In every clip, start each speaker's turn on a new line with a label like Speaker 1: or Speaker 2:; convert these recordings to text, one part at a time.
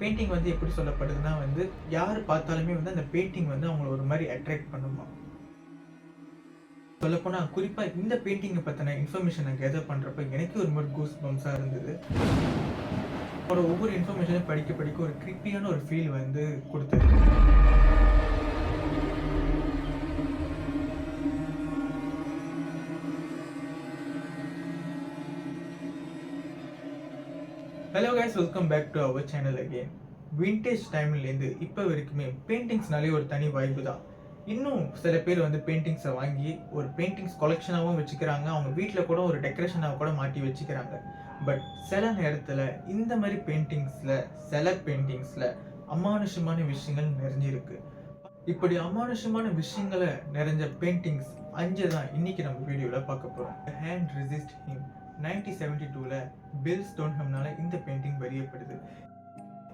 Speaker 1: Painting வந்து எப்படி சொல்லப்படுதுன்னா வந்து, யார் பார்த்தாலுமே வந்து அந்த பெயிண்டிங் வந்து அவங்கள ஒரு மாரி அட்ராக்ட் பண்ணுமா. சொல்லப்போனா குறிப்பா இந்த பெயிண்டிங்க பத்தின இன்ஃபர்மேஷன் நான் கேதர் பண்றப்ப எனக்கே ஒரு மாரி கூஸ் பம்ப்ஸா இருந்தது. அவரோட ஒவ்வொரு இன்ஃபர்மேஷனையும் படிக்க படிக்க ஒரு கிரீப்பியான ஒரு ஃபீல் வந்து குடுத்தது. Hello guys, welcome back to our channel again. Vintage டைம்லேருந்து இப்போ வரைக்குமே பெயிண்டிங்ஸ்னாலே ஒரு தனி வைப்பு தான். இன்னும் சில பேர் வந்து பெயிண்டிங்ஸை வாங்கி ஒரு பெயிண்டிங்ஸ் கொலெக்ஷனாகவும் வச்சுக்கிறாங்க. அவங்க வீட்டில் கூட ஒரு டெக்கரேஷனாக கூட மாட்டி வச்சுக்கிறாங்க. பட் சில நேரத்தில் இந்த மாதிரி பெயிண்டிங்ஸில், சில பெயிண்டிங்ஸில் அமானுஷமான விஷயங்கள் நிறைஞ்சிருக்கு. இப்படி அமானுஷமான விஷயங்களை நிறைஞ்ச பெயிண்டிங்ஸ் 5 தான் இன்னைக்கு நம்ம வீடியோவில் பார்க்க போகிறோம். ஹேண்ட் ரெசிஸ்ட் ஹிம் 1972ல பில் ஸ்டோன்ஹம்னால இந்த பெயிண்டிங் வரையப்படுது.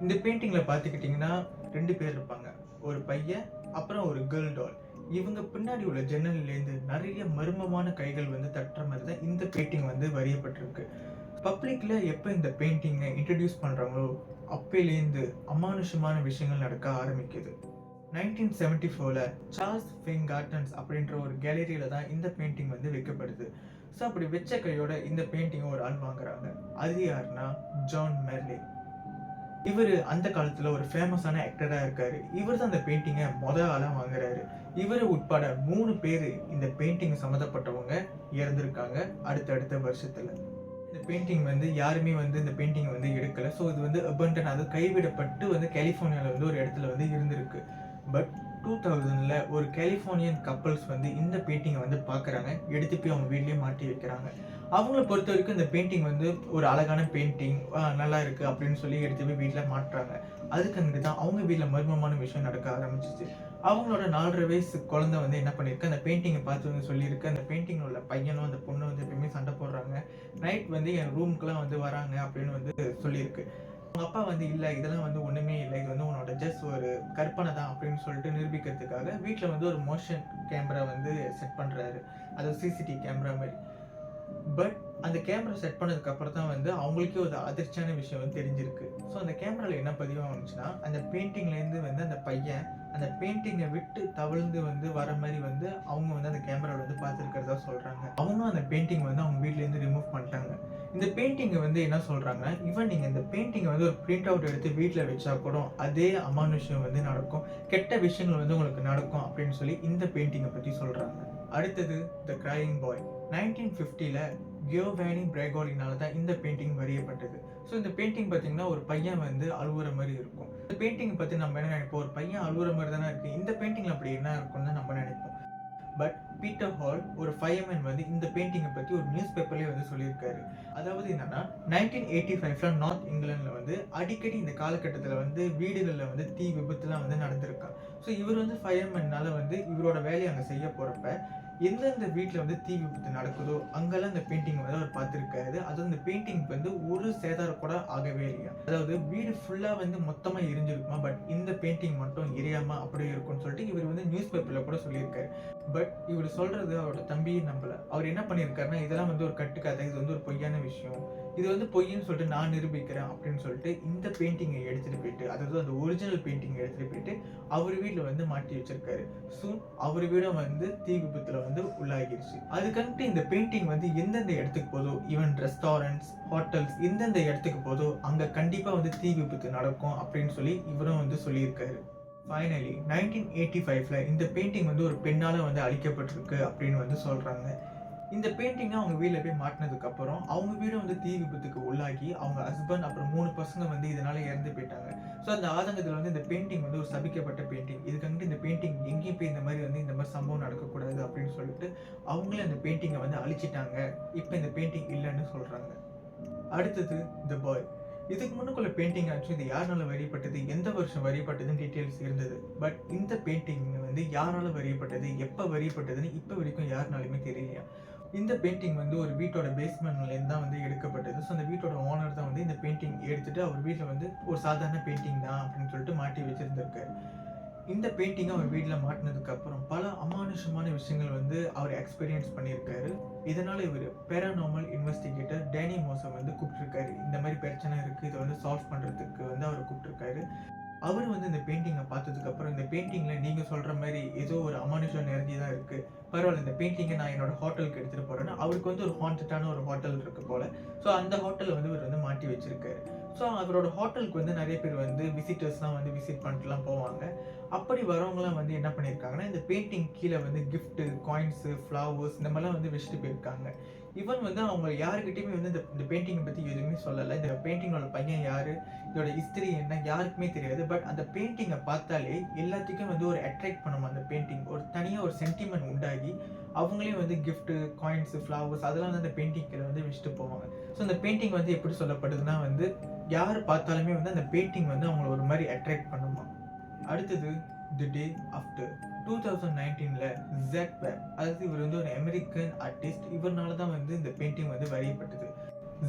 Speaker 1: இந்த பெயிண்டிங்ல பார்த்துக்கிட்டிங்கன்னா 2 பேர் இருப்பாங்க. ஒரு பையன், அப்புறம் ஒரு கேர்ள் டால். இவங்க பின்னாடி உள்ள ஜன்னல்லேருந்து நிறைய மர்மமான கைகள் வந்து தட்டுற மாதிரி தான் இந்த பெயிண்டிங் வந்து வரையப்பட்டிருக்கு. பப்ளிக்ல எப்போ இந்த பெயிண்டிங்கை இன்ட்ரடியூஸ் பண்ணுறாங்களோ அப்பையிலேருந்து அமானுஷமான விஷயங்கள் நடக்க ஆரம்பிக்குது. 1974ல சார்ல்ஸ் ஃபிங் கார்டன்ஸ் அப்படின்ற ஒரு கேலரியில தான் இந்த பெயிண்டிங் வந்து வைக்கப்படுது. ஸோ அப்படி வச்ச கையோட இந்த பெயிண்டிங்கை ஒரு ஆள் வாங்குறாங்க. அது யாருன்னா ஜான் மெர்லே. இவர் அந்த காலத்துல ஒரு ஃபேமஸான ஆக்டரா இருக்காரு. இவர் தான் அந்த பெயிண்டிங்கை ஆளா வாங்குறாரு. இவர் உட்பட 3 பேர் இந்த பெயிண்டிங் சம்மந்தப்பட்டவங்க இறந்துருக்காங்க அடுத்தடுத்த வருஷத்துல. இந்த பெயிண்டிங் வந்து யாருமே வந்து இந்த பெயிண்டிங் வந்து எடுக்கல. ஸோ இது வந்து அபண்டன், அது கைவிடப்பட்டு வந்து கலிஃபோர்னியாவில் வந்து ஒரு இடத்துல வந்து இருந்திருக்கு. பட் 2000ல ஒரு கலிஃபோர்னியன் கப்பல்ஸ் வந்து இந்த பெயிண்டிங்கை வந்து பார்க்குறாங்க. எடுத்து போய் அவங்க வீட்லேயே மாட்டி வைக்கிறாங்க. அவங்கள பொறுத்த வரைக்கும் இந்த பெயிண்டிங் வந்து ஒரு அழகான பெயிண்டிங், நல்லா இருக்குது அப்படின்னு சொல்லி எடுத்து போய் வீட்டில் மாட்டுறாங்க. அதுக்கு அங்கிட்டு தான் அவங்க வீட்டில் மர்மமான விஷயம் நடக்க ஆரம்பிச்சிச்சு. அவங்களோட 4.5 வயசு குழந்தை வந்து என்ன பண்ணியிருக்கு, அந்த பெயிண்டிங்கை பார்த்து வந்து சொல்லியிருக்கு. அந்த பெயிண்டிங்கில் உள்ள பையனும் அந்த பொண்ணு வந்து எப்பயுமே சண்டை போடுறாங்க. நைட் வந்து என் ரூமுக்குலாம் வந்து வராங்க அப்படின்னு வந்து சொல்லியிருக்கு. அவங்க அப்பா வந்து இல்லை, இதெல்லாம் வந்து ஒன்றுமே இல்லை, இது வந்து உன்னோட ஜஸ்ட் ஒரு கற்பனை தான் அப்படின்னு சொல்லிட்டு நிரூபிக்கிறதுக்காக வீட்டில் வந்து ஒரு மோஷன் கேமரா வந்து செட் பண்ணுறாரு. அது சிசிடிவி கேமரா மாதிரி. பட் அந்த கேமரா செட் பண்ணதுக்கு அப்புறம் தான் வந்து அவங்களுக்கே ஒரு அதிர்ச்சியான விஷயம் வந்து தெரிஞ்சிருக்கு. ஸோ அந்த கேமராவில் என்ன பதிவாக வந்துச்சுன்னா, அந்த பெயிண்டிங்லேருந்து வந்து அந்த பையன் அந்த பெயிண்டிங்கை விட்டு தவழ்ந்து வந்து வர மாதிரி வந்து அவங்க வந்து அந்த கேமராவில் வந்து பார்த்துருக்கிறதா சொல்கிறாங்க. அவங்களும் அந்த பெயிண்டிங் வந்து அவங்க வீட்டிலேருந்து ரிமூவ் பண்ணிட்டாங்க. இந்த பெயிண்டிங்கை வந்து என்ன சொல்கிறாங்கன்னா, ஈவன் நீங்கள் இந்த பெயிண்டிங்கை வந்து ஒரு பிரிண்ட் அவுட் எடுத்து வீட்டில் வச்சா கூட அதே அமானுஷ்யம் வந்து நடக்கும், கெட்ட விஷயங்கள் வந்து உங்களுக்கு நடக்கும் அப்படின்னு சொல்லி இந்த பெயிண்டிங்கை பற்றி சொல்கிறாங்க. அடுத்தது த கிரையிங் பாய். 1950ல கியோவானி பிரெகோலினால தான் இந்த பெயிண்டிங் வரையப்பட்டது. ஸோ இந்த பெயிண்டிங் பார்த்தீங்கன்னா ஒரு பையன் வந்து அழுவுற மாதிரி இருக்கும். இந்த பெயிண்டிங் பற்றி நம்ம என்ன நினைப்போம், ஒரு பையன் அழுவுற மாதிரி தானே இருக்குது, இந்த பெயிண்டிங்கில் அப்படி என்ன இருக்கும்னு நம்ம நினைப்போம். பட் பீட்டர் ஹால் ஒரு ஃபயர்மேன் வந்து இந்த பெயிண்டிங்கை பற்றி ஒரு நியூஸ் பேப்பர்லேயே வந்து சொல்லியிருக்காரு. அதாவது என்னன்னா 1985ல நார்த் இங்கிலாண்டில் வந்து அடிக்கடி இந்த காலகட்டத்தில் வந்து வீடுகளில் வந்து தீ விபத்துலாம் வந்து நடந்திருக்கா. ஸோ இவர் வந்து ஃபயர்மேனால வந்து இவரோட வேலையை அங்கே செய்ய போகிறப்ப எந்தெந்த வீட்டில் வந்து தீ விபத்து நடக்குதோ அங்கெல்லாம் இந்த பெயிண்டிங் வந்து அவர் பார்த்துருக்காரு. அதுவும் இந்த பெயிண்டிங் வந்து ஒரு சேதாரம் கூட ஆகவே இல்லையா. அதாவது வீடு ஃபுல்லாக வந்து மொத்தமாக எரிஞ்சிருக்குமா, பட் இந்த பெயிண்டிங் மட்டும் எரியாமல் அப்படியே இருக்கும்னு சொல்லிட்டு இவர் வந்து நியூஸ் பேப்பரில் கூட சொல்லியிருக்காரு. பட் இவர் சொல்றது அவரோட தம்பியும் நம்பல. அவர் என்ன பண்ணியிருக்காருன்னா, இதெல்லாம் வந்து ஒரு கட்டுக்கதை, இது வந்து ஒரு பொய்யான விஷயம், இது வந்து பொய்ன்னு சொல்லிட்டு நான் நிரூபிக்கிறேன் அப்படின்னு சொல்லிட்டு இந்த பெயிண்டிங்கை எடுத்துட்டு போயிட்டு, அதாவது அந்த ஒரிஜினல் பெயிண்டிங்கை எடுத்துட்டு போயிட்டு அவர் வீட்டில் வந்து மாட்டி வச்சிருக்காரு. சூன் அவர் வீடும் வந்து தீ விபத்துல வந்து உள்ளாகிருச்சு. அதுக்கன்ட்டு இந்த பெயிண்டிங் வந்து எந்தெந்த இடத்துக்கு போதோ, ஈவன் ரெஸ்டாரண்ட்ஸ், ஹோட்டல்ஸ், எந்தெந்த இடத்துக்கு போதோ அங்க கண்டிப்பா வந்து தீ விபத்து நடக்கும் அப்படின்னு சொல்லி இவரும் வந்து சொல்லியிருக்காரு. ஃபைனலி 1985ல இந்த பெயிண்டிங் வந்து ஒரு பெண்ணால வந்து அழிக்கப்பட்டிருக்கு அப்படின்னு வந்து சொல்றாங்க. இந்த பெயிண்டிங்கை அவங்க வீட்டில் போய் மாட்டினதுக்கு அப்புறம் அவங்க வீடும் வந்து தீ விபத்துக்கு உள்ளாகி அவங்க ஹஸ்பண்ட் அப்புறம் 3 பசங்க வந்து இதனால இறந்து போயிட்டாங்க. ஸோ அந்த ஆதங்கத்தில் வந்து இந்த பெயிண்டிங் வந்து ஒரு சபிக்கப்பட்ட பெயிண்டிங், இதுக்காக இந்த பெயிண்டிங் எங்கேயும் போய் இந்த மாதிரி சம்பவம் நடக்கக்கூடாது அப்படின்னு சொல்லிட்டு அவங்களே அந்த பெயிண்டிங்கை வந்து அழிச்சிட்டாங்க. இப்போ இந்த பெயிண்டிங் இல்லைன்னு சொல்றாங்க. அடுத்தது த பாய். இதுக்கு முன்னுக்குள்ள பெயிண்டிங் ஆச்சு, இது யாரால வரையப்பட்டது, எந்த வருஷம் வரையப்பட்டதுன்னு டீட்டெயில்ஸ் இருந்தது. பட் இந்த பெயிண்டிங் வந்து யாரால வரையப்பட்டது, எப்போ வரையப்பட்டதுன்னு இப்போ வரைக்கும் யாருனாலுமே தெரியலையா. இந்த பெயிண்டிங் வந்து ஒரு வீட்டோட பேஸ்மெண்ட்லேருந்து தான் வந்து எடுக்கப்பட்டது. ஸோ அந்த வீட்டோட ஓனர் தான் வந்து இந்த பெயிண்டிங் எடுத்துட்டு அவர் வீட்டில் வந்து ஒரு சாதாரண பெயிண்டிங் தான் அப்படின்னு சொல்லிட்டு மாட்டி வச்சிருந்திருக்காரு. இந்த பெயிண்டிங்கை அவர் வீட்டில் மாட்டினதுக்கு அப்புறம் பல அமானுஷமான விஷயங்கள் வந்து அவர் எக்ஸ்பீரியன்ஸ் பண்ணியிருக்காரு. இதனால இவர் பேராநார்மல் இன்வெஸ்டிகேட்டர் டேனி மோஸை வந்து கூப்பிட்டுருக்காரு. இந்த மாதிரி பிரச்சனை இருக்குது, இதை வந்து சால்வ் பண்ணுறதுக்கு வந்து அவர் கூப்பிட்டுருக்காரு. அவர் வந்து இந்த பெயிண்டிங்கை பார்த்ததுக்கு அப்புறம் இந்த பெயிண்டிங்கில் நீங்கள் சொல்கிற மாதிரி ஏதோ ஒரு அமானுஷம் நிறைஞ்சி தான் இருக்குது, பரவாயில்ல இந்த பெயிண்டிங்கை நான் என்னோட ஹோட்டலுக்கு எடுத்துகிட்டு போகிறேன்னா அவருக்கு வந்து ஒரு ஹாண்டடான ஒரு ஹோட்டல் இருக்குது போல். ஸோ அந்த ஹோட்டலை வந்து இவர் வந்து மாட்டி வச்சிருக்காரு. ஸோ அவரோட ஹோட்டலுக்கு வந்து நிறைய பேர் வந்து விசிட்டர்ஸ்லாம் வந்து விசிட் பண்ணிட்டுலாம் போவாங்க. அப்படி வரவங்களாம் வந்து என்ன பண்ணியிருக்காங்கன்னா இந்த பெயிண்டிங் கீழே வந்து கிஃப்ட்டு, காயின்ஸு, ஃப்ளவர்ஸ் இந்த மாதிரிலாம் வந்து வச்சுட்டு போயிருக்காங்க. ஈவன் வந்து அவங்க யாருக்கிட்டையுமே வந்து இந்த பெயிண்டிங்கை பற்றி எதுவுமே சொல்லலை. இந்த பெயிண்டிங்கோட பையன் யார், இதோட ஹிஸ்ட்ரி என்ன யாருக்குமே தெரியாது. பட் அந்த பெயிண்டிங்கை பார்த்தாலே எல்லாத்துக்கும் வந்து ஒரு அட்ராக்ட் பண்ணும். அந்த பெயிண்டிங் ஒரு தனியாக ஒரு சென்டிமெண்ட் உண்டாகி அவங்களே வந்து கிஃப்ட்டு, காயின்ஸு, ஃப்ளவர்ஸ் அதெல்லாம் வந்து அந்த பெயிண்டிங்கில் வந்து வச்சுட்டு போவாங்க. ஸோ அந்த பெயிண்டிங் வந்து எப்படி சொல்லப்படுதுன்னா வந்து யார் பார்த்தாலுமே வந்து அந்த பெயிண்டிங் வந்து அவங்கள ஒரு மாதிரி அட்ராக்ட் பண்ணுமா. அடுத்தது தி டே ஆஃப்டர் 2019 ஜாக் வெப், அதாவது இவர் வந்து ஒரு அமெரிக்கன் ஆர்டிஸ்ட். இவர்னால தான் வந்து இந்த பெயிண்டிங் வந்து வரையப்பட்டது.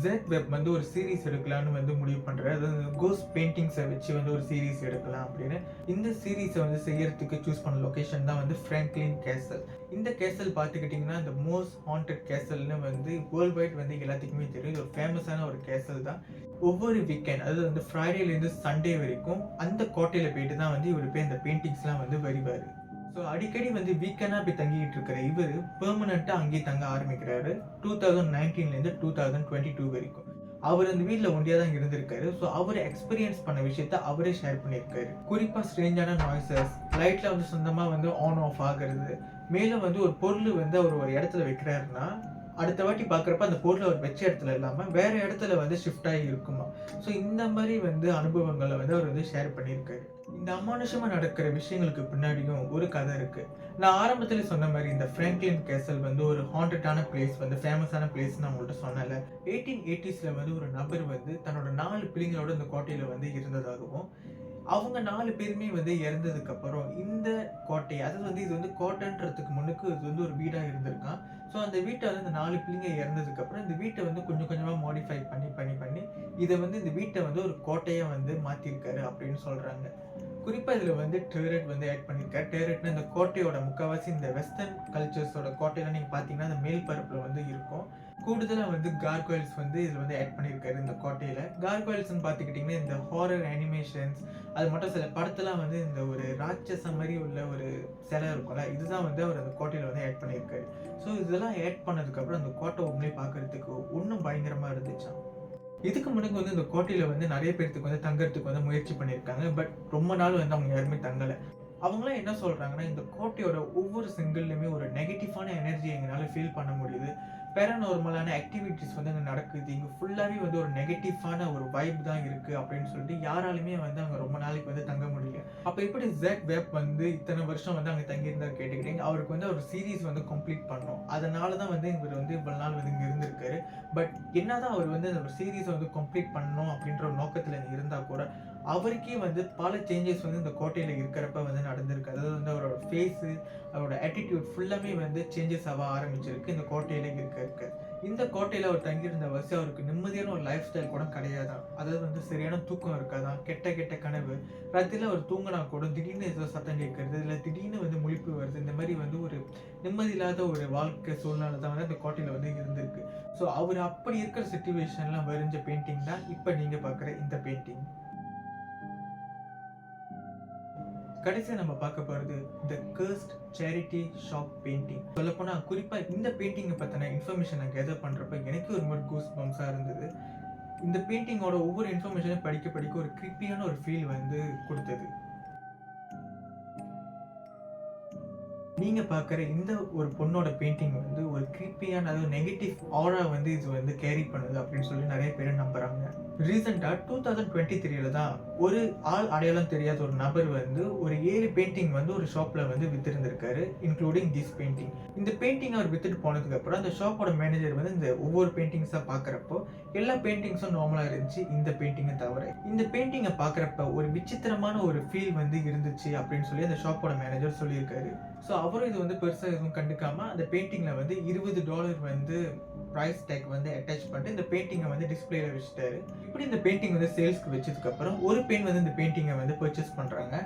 Speaker 1: ஜாக் வெப் வந்து ஒரு சீரீஸ் எடுக்கலான்னு வந்து முடிவு பண்ணுறாரு. அதாவது கோஸ்ட் பெயிண்டிங்ஸை வச்சு வந்து ஒரு சீரீஸ் எடுக்கலாம் அப்படின்னு. இந்த சீரீஸை வந்து செய்யறதுக்கு சூஸ் பண்ண லொக்கேஷன் தான் வந்து ஃப்ராங்க்லின் கேசல். இந்த கேசல் பார்த்துக்கிட்டிங்கன்னா இந்த மோஸ்ட் ஹாண்டட் கேசல்னு வந்து வேர்ல்டு வைட் வந்து எல்லாத்துக்குமே தெரியும். இது ஒரு ஃபேமஸான ஒரு கேசல் தான். ஒவ்வொரு வீக்கெண்ட், அதாவது வந்து ஃப்ரைடேலேருந்து சண்டே வரைக்கும் அந்த கோட்டையில் போயிட்டு தான் வந்து இவர் போய் இந்த பெயிண்டிங்ஸ்லாம் வந்து வரிவார். ஸோ அடிக்கடி வந்து வீக்கெண்டாக போய் தங்கிக்கிட்டு இருக்கிற இவர் பெர்மனண்ட்டாக அங்கேயே தங்க ஆரம்பிக்கிறாரு 2019 2022 வரைக்கும். அவர் அந்த வீட்டில் ஒண்டியாக தான் இருந்திருக்காரு. ஸோ அவர் எக்ஸ்பீரியன்ஸ் பண்ண விஷயத்த அவரே ஷேர் பண்ணியிருக்காரு. குறிப்பாக ஸ்ட்ரேஞ்சான நாய்ஸஸ், லைட்டில் வந்து சொந்தமாக வந்து ஆன் ஆஃப் ஆகிறது, மேலும் வந்து ஒரு பொருள் வந்து அவர் ஒரு இடத்துல வைக்கிறாருன்னா அடுத்த வாட்டி பார்க்குறப்ப அந்த பொருளை அவர் வச்ச இடத்துல இல்லாமல் வேறு இடத்துல வந்து ஷிஃப்ட் ஆகி இருக்குமா. ஸோ இந்த மாதிரி வந்து அனுபவங்களை வந்து அவர் வந்து ஷேர் பண்ணியிருக்காரு. இந்த அமானுஷமாக நடக்கிற விஷயங்களுக்கு பின்னாடியும் ஒரு கதை இருக்குது. நான் ஆரம்பத்தில் சொன்ன மாதிரி இந்த ஃப்ராங்க்லின் கேசல் வந்து ஒரு ஹாண்டடான பிளேஸ், வந்து ஃபேமஸான பிளேஸ் நான் உங்கள்கிட்ட சொன்னல. 1880s வந்து ஒரு நபர் வந்து தன்னோட 4 பிள்ளைங்களோட இந்த கோட்டையில் வந்து இருந்ததாகவும், அவங்க 4 பேருமே வந்து இறந்ததுக்கு அப்புறம் இந்த கோட்டை, அதாவது வந்து இது வந்து கோட்டைன்றதுக்கு முன்னுக்கு இது வந்து ஒரு வீடாக இருந்திருக்கான். ஸோ அந்த வீட்டை வந்து இந்த 4 பிள்ளைங்க இறந்ததுக்கு அப்புறம் இந்த வீட்டை வந்து கொஞ்சம் கொஞ்சமாக மாடிஃபை பண்ணி இதை வந்து இந்த வீட்டை வந்து ஒரு கோட்டையாக வந்து மாற்றிருக்காரு அப்படின்னு சொல்கிறாங்க. குறிப்பாக இதில் வந்து டேரட் வந்து ஆட் பண்ணியிருக்காரு. டேரட்னா இந்த கோட்டையோட முக்கால்வாசி இந்த வெஸ்டர்ன் கல்ச்சர்ஸோட கோட்டையெல்லாம் நீங்கள் பார்த்தீங்கன்னா அந்த மேல் பரப்பில் வந்து இருக்கும். கூடுதலாக வந்து கார்கோயில்ஸ் வந்து இதில் வந்து ஆட் பண்ணியிருக்காரு இந்த கோட்டையில். கார்கோயில்ஸ்ன்னு பார்த்துக்கிட்டிங்கன்னா இந்த ஹாரர் அனிமேஷன்ஸ், அது மட்டும் சில படத்தெல்லாம் வந்து இந்த ஒரு ராட்சசம் மாதிரி உள்ள ஒரு சிலை இருக்கும்ல, இதுதான் வந்து அவர் அந்த கோட்டையில் வந்து ஆட் பண்ணியிருக்காரு. ஸோ இதெல்லாம் ஆட் பண்ணதுக்கப்புறம் அந்த கோட்டை உண்மையை பார்க்குறதுக்கு இன்னும் பயங்கரமாக இருந்துச்சான். இதுக்கு முன்னாடி வந்து இந்த கோட்டையில் வந்து நிறைய பேர்த்துக்கு வந்து தங்கறதுக்கு வந்து முயற்சி பண்ணியிருக்காங்க. பட் ரொம்ப நாள் வந்து அவங்க யாருமே தங்கலை. அவங்களாம் என்ன சொல்கிறாங்கன்னா இந்த கோட்டையோட ஒவ்வொரு சிங்கிள்லையுமே ஒரு நெகட்டிவான எனர்ஜி எங்களால் ஃபீல் பண்ண முடியுது. பேராநார்மலான ஆக்டிவிட்டிஸ் வந்து அங்கே நடக்குது, இங்கே ஃபுல்லாகவே வந்து ஒரு நெகட்டிவான ஒரு வைப் தான் இருக்குது அப்படின்னு சொல்லிட்டு யாராலுமே வந்து அங்கே ரொம்ப நாளைக்கு வந்து தங்க முடியல. அப்போ எப்படி ஜாக் வெப் வந்து இத்தனை வருஷம் வந்து அங்கே தங்கியிருந்தார் கேட்டுக்கிட்டீங்க. அவருக்கு வந்து ஒரு சீரீஸ் வந்து கம்ப்ளீட் பண்ணோம், அதனால தான் வந்து இவர் வந்து இவ்வளோ நாள் வந்து இங்கே இருந்திருக்காரு. பட் என்னதான் அவர் வந்து அந்த ஒரு சீரீஸை வந்து கம்ப்ளீட் பண்ணணும் அப்படின்ற ஒரு நோக்கத்தில் இருந்தால் கூட அவருக்கே வந்து பல சேஞ்சஸ் வந்து இந்த கோட்டையில் இருக்கிறப்ப வந்து நடந்திருக்கு. அதாவது வந்து அவரோட ஃபேஸு, அவரோட ஆட்டிடியூட் ஃபுல்லாமே வந்து சேஞ்சஸ் ஆக ஆரம்பிச்சிருக்கு இந்த கோட்டையில இருக்க. இந்த கோட்டையில் அவர் தங்கியிருந்த வச்சு அவருக்கு நிம்மதியான ஒரு லைஃப் ஸ்டைல் கூட கிடையாதான். அதாவது வந்து சரியான தூக்கம் இருக்காதான், கெட்ட கனவு, ராத்திரியில் அவர் தூங்கினா கூட திடீர்னு ஏதோ சத்தம் கேட்கறது, இல்லை திடீர்னு வந்து முழிப்பு வருது. இந்த மாதிரி வந்து ஒரு நிம்மதி இல்லாத ஒரு வாழ்க்கை சூழ்நிலை தான் வந்து அந்த கோட்டையில் வந்து இருந்திருக்கு. ஸோ அவர் அப்படி இருக்கிற சிச்சுவேஷன்லாம் வரைஞ்ச பெயிண்டிங் தான் இப்போ நீங்கள் பார்க்குற இந்த பெயிண்டிங். கடைசியாக நம்ம பார்க்க போகிறது த கர்ஸ்ட் சேரிட்டி ஷாப் பெயிண்டிங். சொல்லப்போனால் குறிப்பாக இந்த பெயிண்டிங்கை பற்றின இன்ஃபர்மேஷன் நான் கேதர் பண்ணுறப்ப எனக்கு ஒரு மாதிரி கூஸ் பம்ஸாக இருந்தது. இந்த பெயிண்டிங்கோட ஒவ்வொரு இன்ஃபர்மேஷனும் படிக்க ஒரு கிரிப்பியான ஒரு ஃபீல் வந்து கொடுத்தது. நீங்கள் பார்க்குற இந்த ஒரு பொண்ணோட பெயிண்டிங் வந்து ஒரு கிரிப்பியான, அதாவது நெகட்டிவ் ஆரா வந்து இது வந்து கேரி பண்ணுது அப்படின்னு சொல்லி நிறைய பேர் நம்புகிறாங்க. ரீசெண்டாக 2023 தான் ஒரு ஆள் அடையாளம் தெரியாத ஒரு நபர் வந்து ஒரு 7 பெயிண்டிங் வந்து ஒரு ஷாப்பில் வந்து வித்திருந்திருக்காரு, இன்க்ளூடிங் திஸ் பெயிண்டிங். இந்த பெயிண்டிங் அவர் வித்துட்டு போனதுக்கப்புறம் அந்த ஷாப்போட மேனேஜர் வந்து இந்த ஒவ்வொரு பெயிண்டிங்ஸாக பார்க்குறப்போ எல்லா பெயிண்டிங்ஸும் நார்மலாக இருந்துச்சு, இந்த பெயிண்டிங்கை தவிர. இந்த பெயிண்டிங்கை பார்க்குறப்ப ஒரு விசித்திரமான ஒரு ஃபீல் வந்து இருந்துச்சு அப்படின்னு சொல்லி அந்த ஷாப்போட மேனேஜர் சொல்லியிருக்காரு. ஸோ அவரும் இது வந்து பெருசாக எதுவும் கண்டுக்காமல் அந்த பெயிண்டிங்கில் வந்து $20 வந்து ப்ரைஸ் டேக் வந்து அட்டாச் பண்ணிட்டு இந்த பெயிண்டிங்கை வந்து டிஸ்பிளேல வச்சுட்டாரு. இப்படி இந்த பெயிண்டிங் வந்து சேல்ஸ்க்கு வச்சதுக்கப்புறம் ஒரு பெண் வந்து இந்த பெயிண்டிங்கை வந்து பர்ச்சேஸ் பண்ணுறாங்க.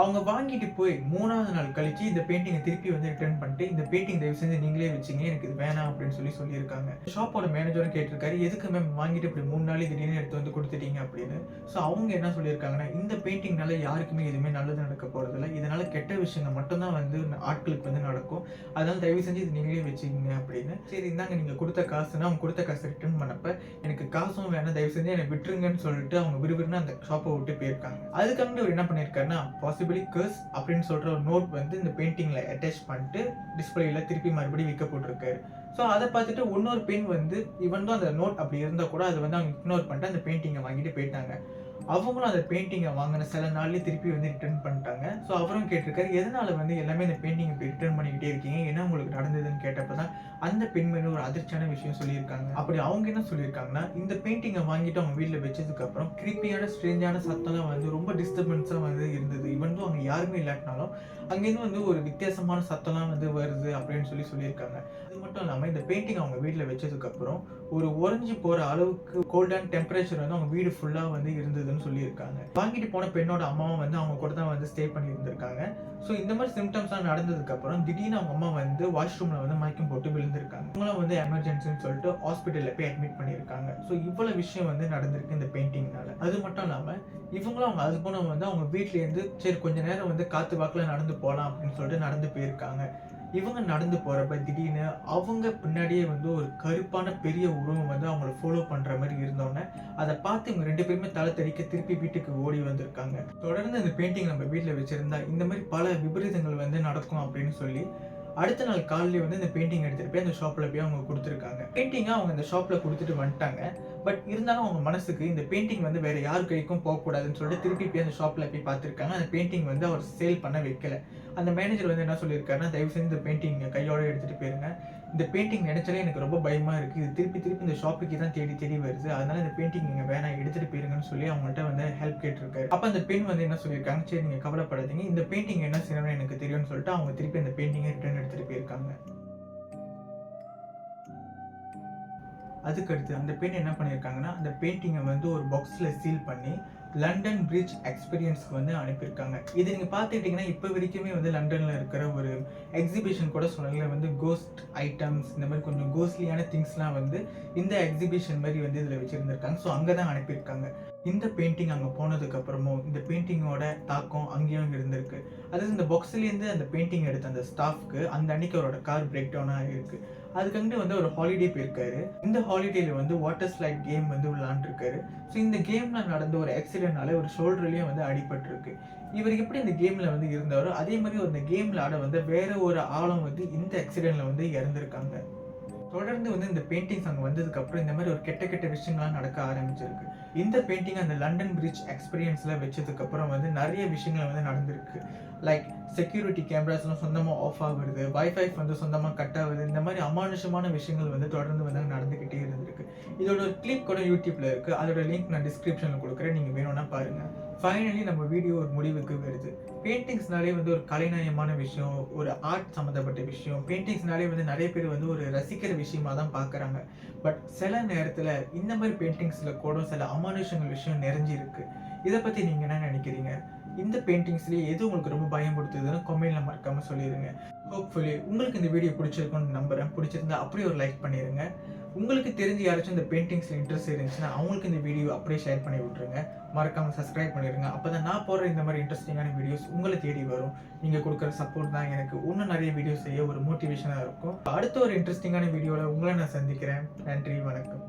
Speaker 1: அவங்க வாங்கிட்டு போய் 3வது நாள் கழிச்சு இந்த பெயிண்டிங்கை திருப்பி வந்து ரிட்டர்ன் பண்ணிட்டு, இந்த பெயிண்டிங் தயவு செஞ்சு நீங்களே வச்சுங்க, எனக்கு இது வேணாம் அப்படின்னு சொல்லியிருக்காங்க. ஷாப்போட மேனேஜரும் கேட்டிருக்காரு, எதுக்கு மேம் வாங்கிட்டு இப்படி 3 நாள் திடீர்னு எடுத்து வந்து கொடுத்துட்டீங்க அப்படின்னு. ஸோ அவங்க என்ன சொல்லியிருக்காங்கன்னா, இந்த பெயிண்டிங்னால யாருக்குமே எதுவுமே நல்லது நடக்க போகிறதில்ல, இதனால கெட்ட விஷயங்கள் மட்டும்தான் வந்து ஆட்களுக்கு வந்து நடக்கும், அதனால தயவு செஞ்சு இது நீங்களே வச்சுக்கிங்க அப்படின்னு. சரி இந்தாங்க நீங்கள் கொடுத்த காசுன்னா, அவங்க கொடுத்த காசு ரிட்டர்ன் பண்ணப்ப எனக்கு காசும் வேணாம், தயவு செஞ்சு என்னை விட்டுருங்கன்னு சொல்லிட்டு அவங்க விறுவிறுன்னு அந்த ஷாப்பை விட்டு போயிருக்காங்க. அதுக்காக அவர் என்ன பண்ணியிருக்காருன்னா, கர்ஸ் அப்படின்னு சொல்ற ஒரு நோட் வந்து இந்த பெயிண்டிங்ல அட்டாச் பண்ணிட்டு டிஸ்பிளேல திருப்பி மறுபடியும் விற்க போட்டிருக்காரு. ஸோ அதை பார்த்துட்டு இன்னொரு பெண் வந்து இவன் தான் அந்த நோட் அப்படி இருந்தால் கூட அதை வந்து அவங்க இக்னோர் பண்ணிட்டு அந்த பெயிண்டிங்கை வாங்கிட்டு போயிட்டாங்க. அவங்களும் அந்த பெயிண்டிங்கை வாங்கின சில நாள்லேயே திருப்பி வந்து ரிட்டர்ன் பண்ணிட்டாங்க. ஸோ அவரும் கேட்டிருக்காரு, எதனால வந்து எல்லாமே இந்த பெயிண்டிங் இப்போ ரிட்டர்ன் பண்ணிக்கிட்டே இருக்கீங்க, என்ன உங்களுக்கு நடந்ததுன்னு கேட்டப்போ தான் அந்த பெண்மணி ஒரு அதிர்ச்சியான விஷயம் சொல்லியிருக்காங்க. அப்படி அவங்க என்ன சொல்லியிருக்காங்கன்னா, இந்த பெயிண்டிங்கை வாங்கிட்டு அவங்க வீட்டில் வச்சதுக்கப்புறம் கிரிப்பியான ஸ்ட்ரேஞ்சான சத்தம்லாம் வந்து ரொம்ப டிஸ்டர்பன்ஸாக வந்து இருந்தது. இவன் அவங்க யாருமே இல்லாட்டினாலும் அங்கேருந்து வந்து ஒரு வித்தியாசமான சத்தம்லாம் வந்து வருது அப்படின்னு சொல்லியிருக்காங்க. அது மட்டும் இல்லாமல் இந்த பெயிண்டிங் அவங்க வீட்டில் வச்சதுக்கப்புறம் ஒரு உறைஞ்சி போகிற அளவுக்கு கோல்டான டெம்பரேச்சர் வந்து அவங்க வீடு ஃபுல்லாக வந்து இருந்ததுன்னு சொல்லியிருக்காங்க. வாங்கிட்டு போன பெண்ணோட அம்மாவும் வந்து அவங்க கூட தான் வந்து ஸ்டே பண்ணி இருந்திருக்காங்க. ஸோ இந்த மாதிரி சிம்டம்ஸ்லாம் நடந்ததுக்கப்புறம் திடீர்னு அவங்க அம்மா வந்து வாஷ்ரூமில் வந்து மயக்கம் போட்டு விழுந்திருக்காங்க. அவங்களும் வந்து எமர்ஜென்சின்னு சொல்லிட்டு ஹாஸ்பிட்டலில் போய் அட்மிட் பண்ணியிருக்காங்க. ஸோ இவ்வளோ விஷயம் வந்து நடந்திருக்கு இந்த பெயிண்டிங்னால. அது மட்டும் இல்லாமல் இவங்களும் அவங்க ஹஸ்பண்டும் வந்து அவங்க வீட்லேருந்து சரி கொஞ்ச நேரம் வந்து காற்று வாக்கில் நடந்து போகலாம் அப்படின்னு சொல்லிட்டு நடந்து போயிருக்காங்க. இவங்க நடந்து போகிறப்ப திடீர்னு அவங்க பின்னாடியே வந்து ஒரு கருப்பான பெரிய உருவம் வந்து அவங்கள ஃபாலோ பண்ணுற மாதிரி இருந்தோன்னே அதை பார்த்து இவங்க 2 பேருமே தலை தெறிக்க திருப்பி வீட்டுக்கு ஓடி வந்திருக்காங்க. தொடர்ந்து இந்த பெயிண்டிங் நம்ம வீட்டில் வச்சுருந்தா இந்த மாதிரி பல விபரீதங்கள் வந்து நடக்கும் அப்படின்னு சொல்லி அடுத்த நாள் காலையிலே வந்து இந்த பெயிண்டிங் எடுத்துகிட்டு போய் அந்த ஷாப்பில் போய் அவங்க கொடுத்துருக்காங்க. பெயிண்டிங்கை அவங்க இந்த ஷாப்பில் கொடுத்துட்டு வந்துட்டாங்க. பட் இருந்தாலும் அவங்க மனசுக்கு இந்த பெயிண்டிங் வந்து வேறு யார் கைக்கும் போகக்கூடாதுன்னு சொல்லிட்டு திருப்பி போய் அந்த ஷாப்பில் போய் பார்த்துருக்காங்க. அந்த பெயிண்டிங் வந்து அவர் சேல் பண்ண வைக்கல. அந்த மேனேஜர் வந்து என்ன சொல்லியிருக்காருன்னா, தயவு செஞ்சு இந்த பெயிண்டிங் கையோட எடுத்துகிட்டு போயிருங்க, இந்த பெயிண்டிங் நினைச்சாலே எனக்கு ரொம்ப பயமாக இருக்குது, இது திருப்பி திருப்பி இந்த ஷாப்புக்கு தான் தேடி வருது, அதனால இந்த பெயிண்டிங் நீங்கள் வேணாம் எடுத்துகிட்டு போயிருங்கன்னு சொல்லி அவங்கள்ட்ட வந்து ஹெல்ப் கேட்டிருக்காரு. அப்போ அந்த பெண் வந்து என்ன சொல்லியிருக்காங்க, சரி நீங்கள் கவலைப்படாதீங்க, இந்த பெயிண்டிங் என்ன செய்யணும்னு எனக்கு தெரியும்னு சொல்லிட்டு அவங்க திருப்பி அந்த பெயிண்டிங்கை ரிட்டர்ன் எடுத்துகிட்டு போயிருக்காங்க. அதுக்கடுத்து அந்த பெண் என்ன பண்ணியிருக்காங்கன்னா, அந்த பெயிண்டிங்கை வந்து ஒரு பாக்ஸில் சீல் பண்ணி லண்டன் பிரிட்ஜ் எக்ஸ்பீரியன்ஸ்க்கு வந்து அனுப்பியிருக்காங்க. இது நீங்கள் பார்த்துக்கிட்டிங்கன்னா இப்போ வரைக்குமே வந்து லண்டனில் இருக்கிற ஒரு எக்ஸிபிஷன் கூட சொல்லல, வந்து கோஸ்ட் ஐட்டம்ஸ் இந்த மாதிரி கொஞ்சம் கோஸ்ட்லியான திங்ஸ்லாம் வந்து இந்த எக்ஸிபிஷன் மாதிரி வந்து இதில் வச்சுருந்துருக்காங்க. ஸோ அங்கே தான் அனுப்பியிருக்காங்க. இந்த பெயிண்டிங் அங்கே போனதுக்கப்புறமும் இந்த பெயிண்டிங்கோட தாக்கம் அங்கேயும் இருந்திருக்கு. அதாவது இந்த பாக்ஸ்லேருந்து அந்த பெயிண்டிங் எடுத்த அந்த ஸ்டாஃப்க்கு அந்த அன்னைக்கு அவரோட கார் பிரேக் டவுனாக இருக்குது. அதுக்கு வந்து ஒரு ஹாலிடே போயிருக்காரு. இந்த ஹாலிடேல வந்து வாட்டர் ஸ்லைட் கேம் வந்து விளாண்டுருக்காரு. ஸோ இந்த கேம்ல நடந்த ஒரு ஆக்சிடென்ட்னால ஒரு ஷோல்டர்லயும் வந்து அடிபட்டிருக்கு. இவர் எப்படி இந்த கேம்ல வந்து இருந்தாரோ அதே மாதிரி அந்த கேம்ல ஆட வந்து வேற ஒரு ஆளும் வந்து இந்த ஆக்சிடென்ட்ல வந்து இறந்திருக்காங்க. தொடர்ந்து வந்து இந்த பெயிண்டிங்ஸ் அங்கே வந்ததுக்கு அப்புறம் இந்த மாதிரி ஒரு கெட்ட விஷயங்கள்லாம் நடக்க ஆரம்பிச்சிருக்கு. இந்த பெயிண்டிங் அந்த லண்டன் பிரிட்ஜ் எக்ஸ்பீரியன்ஸ்ல வச்சதுக்கு அப்புறம் வந்து நிறைய விஷயங்கள் வந்து நடந்திருக்கு. லைக் செக்யூரிட்டி கேமராஸ்லாம் சொந்தமாக ஆஃப் ஆகுறது, வைஃபை வந்து சொந்தமாக கட் ஆகுது, இந்த மாதிரி அமானுஷமான விஷயங்கள் வந்து தொடர்ந்து வந்து நடந்துக்கிட்டே இருந்திருக்கு. இதோட ஒரு கிளிப் கூட யூடியூப்ல இருக்கு, அதோட லிங்க் நான் டிஸ்கிரிப்ஷனில் கொடுக்குறேன், நீங்கள் வேணும்னா பாருங்க. ஃபைனலி நம்ம வீடியோ ஒரு முடிவுக்கு வருது. பெயிண்டிங்ஸ்னாலே வந்து ஒரு கலைநயமான விஷயம், ஒரு ஆர்ட் சம்மந்தப்பட்ட விஷயம். பெயிண்டிங்ஸ்னாலே வந்து நிறைய பேர் வந்து ஒரு ரசிக்கிற விஷயமா தான் பார்க்குறாங்க. பட் சில நேரத்தில் இந்த மாதிரி பெயிண்டிங்ஸில் கூட சில அமானுஷங்கள் விஷயம் நிறைஞ்சிருக்கு. இதை பற்றி நீங்கள் என்ன நினைக்கிறீங்க? இந்த பெயிண்டிங்ஸ்லேயே எது உங்களுக்கு ரொம்ப பயன்படுத்துதுன்னு கமெண்ட்ல மறக்காம சொல்லிடுங்க. ஹோப்ஃபுல்லி உங்களுக்கு இந்த வீடியோ பிடிச்சிருக்கும்னு நம்புறேன். பிடிச்சிருந்தா அப்படியே ஒரு லைக் பண்ணிடுங்க. உங்களுக்கு தெரிஞ்சு யாராச்சும் இந்த பெயிண்டிங்ஸில் இன்ட்ரெஸ்ட் இருந்துச்சுன்னா அவங்களுக்கு இந்த வீடியோ அப்படியே ஷேர் பண்ணி விட்ருங்க. மறக்காமல் சப்ஸ்கிரைப் பண்ணிடுங்க. அப்போ தான் நான் போடுற இந்த மாதிரி இன்ட்ரெஸ்டிங்கான வீடியோஸ் உங்களை தேடி வரும். நீங்கள் கொடுக்குற சப்போர்ட் தான் எனக்கு இன்னும் நிறைய வீடியோஸ் செய்ய ஒரு மோட்டிவேஷனாக இருக்கும். அடுத்த ஒரு இன்ட்ரெஸ்டிங்கான வீடியோவில் உங்களை நான் சந்திக்கிறேன். நன்றி, வணக்கம்.